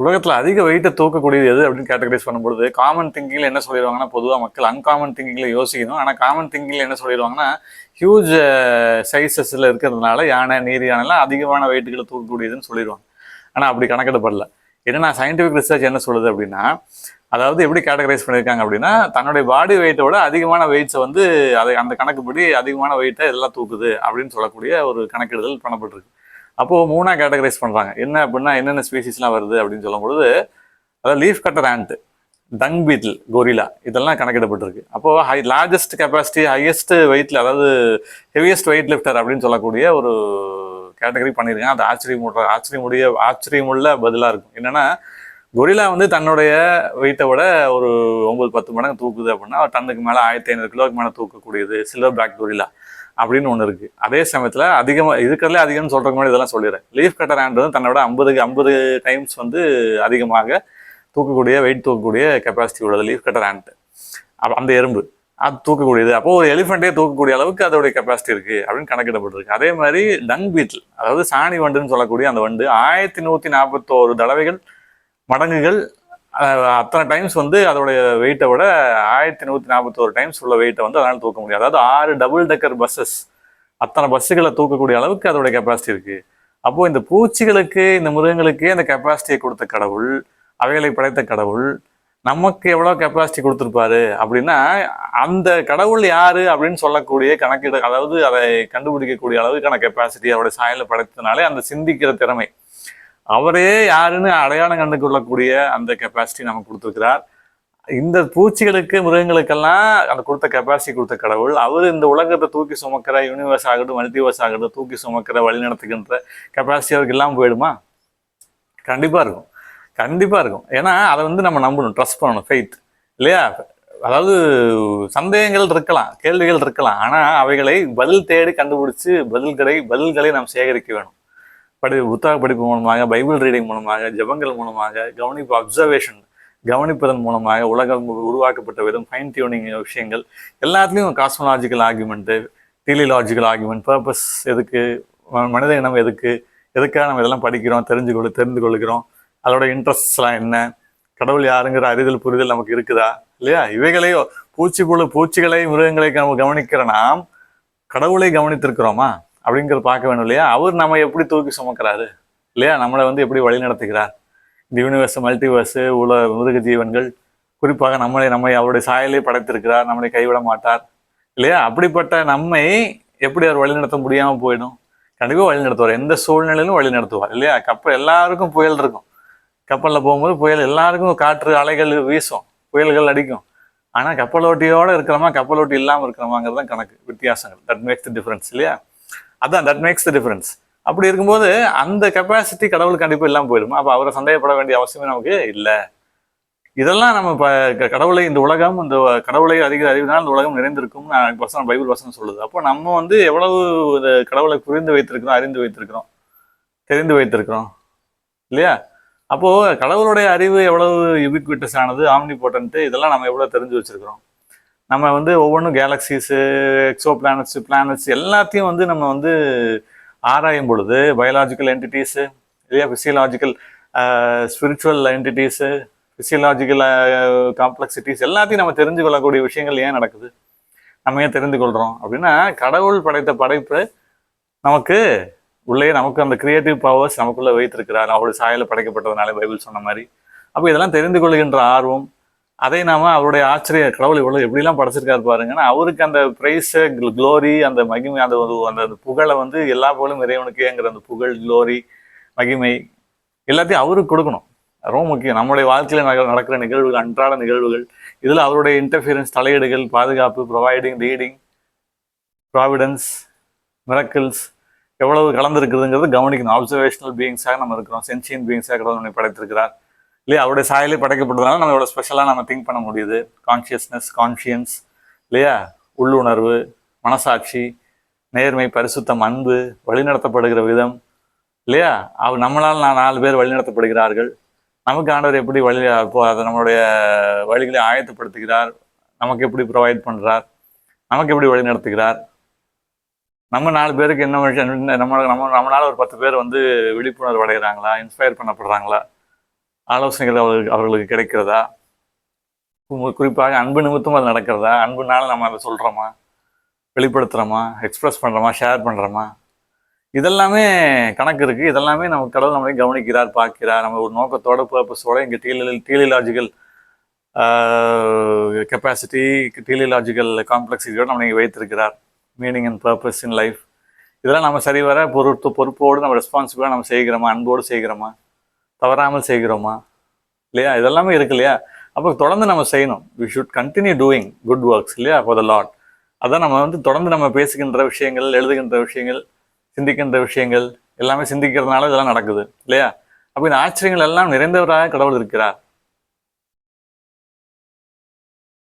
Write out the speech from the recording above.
உலகத்துல அதிக வெயிட்டை தூக்கக்கூடியது எது அப்படின்னு கேட்டகரைஸ் பண்ணும்பொழுது காமன் திங்கிங்ல என்ன சொல்லிடுவாங்கன்னா, பொதுவாக மக்கள் அன்காமன் திங்கிங்ல யோசிக்கணும். ஆனால் காமன் திங்கிங்ல என்ன சொல்லிடுவாங்கன்னா, ஹியூஜ் சைஸஸ்ல இருக்கிறதுனால யானை, நீர் யானைலாம் அதிகமான வெயிட்டுகளை தூக்கக்கூடியதுன்னு சொல்லிடுவாங்க. ஆனால் அப்படி கணக்கிடப்படல. ஏன்னா சயின்டிஃபிக் ரிசர்ச் என்ன சொல்லுது அப்படின்னா, அதாவது எப்படி கேட்டகரைஸ் பண்ணியிருக்காங்க அப்படின்னா, தன்னுடைய பாடி வெயிட்டோட அதிகமான வெயிட்ஸை வந்து அதை அந்த கணக்குப்படி அதிகமான வெயிட்டை இதெல்லாம் தூக்குது அப்படின்னு சொல்லக்கூடிய ஒரு கணக்கிடுதல் பண்ணப்பட்டிருக்கு. அப்போது மூணாக கேட்டகரைஸ் பண்ணுறாங்க. என்ன அப்படின்னா, என்னென்ன ஸ்பீசிஸ்லாம் வருது அப்படின்னு சொல்லும்பொழுது, அதாவது leaf cutter and, tongue beetle, gorilla இதெல்லாம் கணக்கிடப்பட்டிருக்கு. அப்போது லார்ஜஸ்ட் கெப்பாசிட்டி, ஹையஸ்ட் வெயிட்ல, அதாவது ஹெவியஸ்ட் வெயிட் லிஃப்டர் அப்படின்னு சொல்லக்கூடிய ஒரு கேட்டகரி பண்ணியிருக்காங்க. அது ஆச்சரியமுள்ள பதிலாக இருக்கும். என்னன்னா, கொரிலா வந்து தன்னுடைய வெயிட்டை விட ஒரு 9-10 மடங்கு தூக்குது அப்படின்னா, டன்னுக்கு மேலே 1500 கிலோவுக்கு மேலே தூக்கக்கூடியது சில்வர் பேக் கொரிலா அப்படின்னு ஒன்று இருக்கு. அதே சமயத்தில் அதிகமாக இருக்கிறதுலே அதிகம்னு சொல்றதுக்கு முன்னாடி இதெல்லாம் சொல்லிடுறேன். லீஃப் கட்டர் ஆண்ட் வந்து தன்னோட 50 டைம்ஸ் வந்து அதிகமாக வெயிட் தூக்கக்கூடிய கெப்பாசிட்டி உள்ளது லீஃப் கட்டர் ஆண்ட். அந்த எறும்பு அது தூக்கக்கூடியது. அப்போ ஒரு எலிஃபென்ட்டே தூக்கக்கூடிய அளவுக்கு அதோடைய கெப்பாசிட்டி இருக்கு அப்படின்னு கணக்கிடப்பட்டிருக்கு. அதே மாதிரி டங் பீட்டில், அதாவது சாணி வண்டுன்னு சொல்லக்கூடிய அந்த வண்டு 1141 தடவைகள் மடங்குகள் அத்தனை டைம்ஸ் வந்து அதோடைய வெயிட்டை விட 1141 டைம்ஸ் உள்ள வெயிட்டை வந்து அதனால் தூக்க முடியும். அதாவது 6 டபுள் டெக்கர் பஸ்ஸஸ், அத்தனை பஸ்ஸுகளை தூக்கக்கூடிய அளவுக்கு அதோடைய கெப்பாசிட்டி இருக்கு. அப்போ இந்த பூச்சிகளுக்கு, இந்த மிருகங்களுக்கு அந்த கெப்பாசிட்டியை கொடுத்த கடவுள், அவைகளை படைத்த கடவுள் நமக்கு எவ்வளோ கெப்பாசிட்டி கொடுத்துருப்பாரு அப்படின்னா, அந்த கடவுள் யாரு அப்படின்னு சொல்லக்கூடிய கணக்கிட, அதாவது அதை கண்டுபிடிக்கக்கூடிய அளவுக்கான கெப்பாசிட்டி அவருடைய சாயலை படைத்ததுனாலே அந்த சிந்திக்கிற திறமை, அவரே யாருன்னு அடையாளம் கண்டு கொள்ளக்கூடிய அந்த கெப்பாசிட்டி நமக்கு கொடுத்துருக்கிறார். இந்த பூச்சிகளுக்கு, மிருகங்களுக்கெல்லாம் அந்த கொடுத்த கெப்பாசிட்டி கொடுத்த கடவுள், அவர் இந்த உலகத்தை தூக்கி சுமக்கிற, யூனிவர்ஸ் ஆகட்டும், மல்டிவர்ஸ் ஆகட்டும், தூக்கி சுமக்கிற, வழி நடத்துகின்ற கெப்பாசிட்டி அவருக்கு இல்லாமல் போயிடுமா? கண்டிப்பாக இருக்கும், கண்டிப்பாக இருக்கும். ஏன்னா அதை வந்து நம்ம நம்பணும், ட்ரஸ்ட் பண்ணணும், ஃபெய்த் இல்லையா? அதாவது சந்தேகங்கள் இருக்கலாம், கேள்விகள் இருக்கலாம், ஆனால் அவைகளை பதில் தேடி கண்டுபிடிச்சு பதில்களை நாம் சேகரிக்க வேணும். புத்தக படிப்பு மூலமாக, பைபிள் ரீடிங் மூலமாக, ஜபங்கள் மூலமாக, அப்சர்வேஷன் கவனிப்பதன் மூலமாக, உலகம் உருவாக்கப்பட்ட விதம், ஃபைன் டியூனிங் விஷயங்கள் எல்லாத்துலேயும் காஸ்மோலாஜிக்கல் ஆர்குமெண்ட்டு, டீலிலாஜிக்கல் ஆர்குமெண்ட், பர்பஸ் எதுக்கு, மனித இனம் எதுக்காக நம்ம இதெல்லாம் படிக்கிறோம், தெரிந்து கொள்கிறோம், அதோட இன்ட்ரெஸ்ட்லாம் என்ன, கடவுள் யாருங்கிற அறிதல் புரிதல் நமக்கு இருக்குதா இல்லையா? இவைகளையோ பூச்சிகளை, மிருகங்களை நம்ம கவனிக்கிற நாம் கடவுளை கவனித்திருக்கிறோமா அப்படிங்கிறத பார்க்க வேணும் இல்லையா? அவர் நம்ம எப்படி தூக்கி சுமக்கிறாரு இல்லையா? நம்மளை வந்து எப்படி வழி நடத்துகிறார்? இந்த யூனிவர்ஸ், மல்டிவர்ஸு, மிருக ஜீவன்கள், குறிப்பாக நம்மை அவருடைய சாயலே படைத்திருக்கிறார், நம்மளை கைவிட மாட்டார் இல்லையா? அப்படிப்பட்ட நம்மை எப்படி அவர் வழி நடத்த முடியாமல் போயிடும்? கண்டிப்பாக வழி நடத்துவார், எந்த சூழ்நிலையிலும் வழி நடத்துவார் இல்லையா? கப்பல், எல்லாருக்கும் புயல் இருக்கும், கப்பலில் போகும்போது புயல், எல்லாருக்கும் காற்று அலைகள் வீசும், புயல்கள் அடிக்கும். ஆனால் கப்பலோட்டியோடு இருக்கிறோமா, கப்பலோட்டி இல்லாமல் இருக்கிறோமாங்கிறது தான் கணக்கு, வித்தியாசங்கள். தட் மேக்ஸ் த டிஃபரன்ஸ் இல்லையா? அதான், தட் மேக்ஸ் த டிஃபரன்ஸ். அப்படி இருக்கும்போது அந்த கெப்பாசிட்டி கடவுளுக்கு கண்டிப்பாக இல்லாமல் போயிடுமா? அப்போ அவரை சந்தேகப்பட வேண்டிய அவசியமே நமக்கு இல்லை. இதெல்லாம் நம்ம கடவுளை, இந்த உலகம், இந்த கடவுளை அதிக அறிவினால் இந்த உலகம் நிறைந்திருக்கும் பைபிள் வசனம் சொல்லுது. அப்போ நம்ம வந்து எவ்வளவு இந்த கடவுளை புரிந்து வைத்திருக்கிறோம், அறிந்து வைத்திருக்கிறோம், தெரிந்து வைத்திருக்கிறோம் இல்லையா? அப்போ கடவுளுடைய அறிவு எவ்வளவு யுபிக்விட்டஸ் ஆனது, ஆம்னிபோட்டன்ட்டு, இதெல்லாம் நம்ம எவ்வளவு தெரிஞ்சு வச்சிருக்கிறோம். நம்ம வந்து ஒவ்வொன்றும் கேலக்சிஸு, எக்ஸோ பிளானட்ஸ் எல்லாத்தையும் வந்து நம்ம வந்து ஆராயும் பொழுது, பயாலாஜிக்கல் என்டிட்டிஸு இல்லையா, ஃபிசியலாஜிக்கல் ஸ்பிரிச்சுவல் என்டிட்டிஸு, ஃபிசியலாஜிக்கல் காம்ப்ளெக்சிட்டிஸ் எல்லாத்தையும் நம்ம தெரிஞ்சு கொள்ளக்கூடிய விஷயங்கள் ஏன் நடக்குது, நம்ம ஏன் தெரிந்து கொள்கிறோம் அப்படின்னா, கடவுள் படைத்த படைப்பு நமக்கு உள்ளே, நமக்கு அந்த கிரியேட்டிவ் பவர்ஸ் நமக்குள்ளே வைத்திருக்கிறார், அவருடைய சாயலில் படைக்கப்பட்டதுனால, பைபிள் சொன்ன மாதிரி. அப்போ இதெல்லாம் தெரிந்து கொள்கின்ற ஆர்வம், அதை நாம அவருடைய கடவுள் இவ்வளவு எப்படிலாம் படைச்சிருக்காரு பாருங்கன்னா, அவருக்கு அந்த பிரைஸ், குளோரி, அந்த மகிமை, அந்த புகழை வந்து எல்லா புகழும் இறைவனுக்கேங்கிற அந்த புகழ், குளோரி, மகிமை எல்லாத்தையும் அவருக்கு கொடுக்கணும். ரொம்ப முக்கியம். நம்மளுடைய வாழ்க்கையில நடக்கிற நிகழ்வுகள், அன்றாட நிகழ்வுகள், இதுல அவருடைய இன்டர்ஃபியரன்ஸ், தலையீடுகள், பாதுகாப்பு, ப்ரொவைடிங், லீடிங், ப்ராவிடன்ஸ், மிரக்கிள்ஸ் எவ்வளவு கலந்துருக்குதுங்கிறது கவனிக்கணும். அப்சர்வேஷனல் பீயிங்ஸாக நம்ம இருக்கிறோம், சென்சியன் பீயிங்ஸாக கடவுள் நம்மை படைத்திருக்கிறார் இல்லையா? அவருடைய சாயலே படைக்கப்பட்டதுனால நம்ம எவ்வளோ ஸ்பெஷலாக நம்ம திங்க் பண்ண முடியுது. கான்ஷியஸ்னஸ், கான்ஷியன்ஸ் இல்லையா, உள்ளுணர்வு, மனசாட்சி, நேர்மை, பரிசுத்தம், அன்பு, வழிநடத்தப்படுகிற விதம் இல்லையா? நம்மளால் 4 பேர் வழிநடத்தப்படுகிறார்கள். நமக்கு ஆண்டவர் எப்படி அதை நம்மளுடைய வழிகளை ஆயத்தப்படுத்துகிறார், நமக்கு எப்படி ப்ரொவைட் பண்ணுறார், நமக்கு எப்படி வழி நடத்துகிறார், நம்ம 4 பேருக்கு என்ன விஷயம், நம்மளால ஒரு 10 பேர் வந்து விழிப்புணர்வு அடைகிறாங்களா, இன்ஸ்பயர் பண்ணப்படுறாங்களா ஆலோசனைகள் அவர்களுக்கு கிடைக்கிறதா? குறிப்பாக அன்பு நிமித்தம் அது நடக்கிறதா? அன்புனால நம்ம அதை சொல்கிறோமா, வெளிப்படுத்துகிறோமா, எக்ஸ்பிரஸ் பண்ணுறோமா, ஷேர் பண்ணுறோமா? இதெல்லாமே கணக்கு இருக்குது. இதெல்லாமே நம்ம கடவுள் நம்மளை கவனிக்கிறார், பார்க்கிறார். நம்ம ஒரு நோக்கத்தோட பர்பஸோட இங்கே டீலிலாஜிக்கல் கெப்பாசிட்டி, டீலிலாஜிக்கல் காம்ப்ளெக்சிட்டியோடு நம்ம இங்கே வைத்திருக்கிறார். Meaning and purpose in life. இதெல்லாம் நம்ம சரிவர பொறுப்போடு நம்ம ரெஸ்பான்சிபிளாக நம்ம செய்கிறோமா, அன்போடு செய்கிறோமா, தவறாமல் செய்கிறோமா, இல்லையா? இதெல்லாமே இருக்கு இல்லையா? அப்போ தொடர்ந்து நம்ம செய்யணும். We should continue doing good works, இல்லையா, ஃபார் த லார்ட். அதான் நம்ம தொடர்ந்து நம்ம பேசுகின்ற விஷயங்கள், எழுதுகின்ற விஷயங்கள், சிந்திக்கின்ற விஷயங்கள் எல்லாமே சிந்திக்கிறதுனால இதெல்லாம் நடக்குது, இல்லையா? அப்போ இந்த ஆச்சரியங்கள் எல்லாம் நிறைந்தவராக கடவுள் இருக்கிறார்.